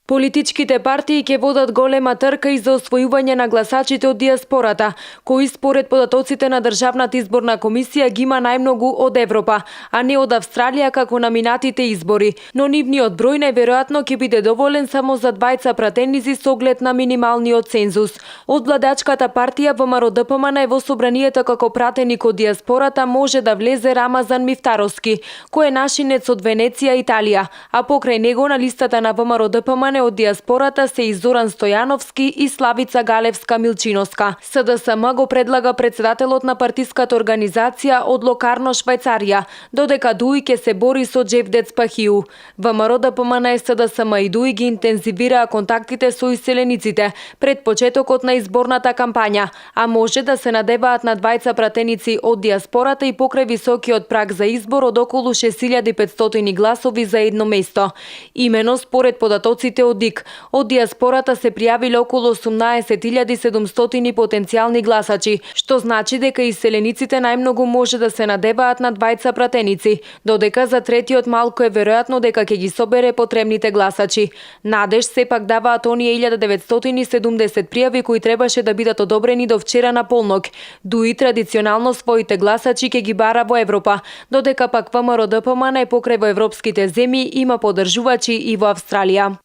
Политичките партии ќе водат голема трка и за освојување на гласачите од диаспората, кои според податоците на Државната изборна комисија ги има најмногу од Европа, а не од Австралија како на минатите избори. Но нивниот број најверојатно ќе биде доволен само за двајца пратеници со оглед на минималниот цензус. Од владачката партија ВМРО-ДПМН во собранието како пратеник од диаспората може да влезе Рамазан Мифтаровски, кој е нашинец од Венеција, Италија, а покрај него на листата на ВМРО-ДПМН од диаспората се и Зоран Стојановски и Славица Галевска-Милчиновска. СДСМ го предлага председателот на партиската организација од Локарно, Швајцарија, додека Дуи ќе се бори со Джевдет Спахиу. ВМРО-ДПМН, СДСМ и Дуи ги интензивираа контактите со иселениците пред почетокот на изборната кампања, а може да се надеваат на двајца пратеници од диаспората и покрај високиот праг за избор од околу 6500 гласови за едно место. Имено според податоците од ДИК, од диаспората се пријавиле околу 18.700 потенцијални гласачи, што значи дека иселениците најмногу може да се надеваат на двајца пратеници, додека за третиот малку е веројатно дека ќе ги собере потребните гласачи. Надеж сепак даваат оние 1970 пријави кои требаше да бидат одобрени до вчера на полнок. Дуи традиционално своите гласачи ќе ги бара во Европа, додека пак ВМРО-ДПМН покрај во европските земји има поддржувачи и во Австралија.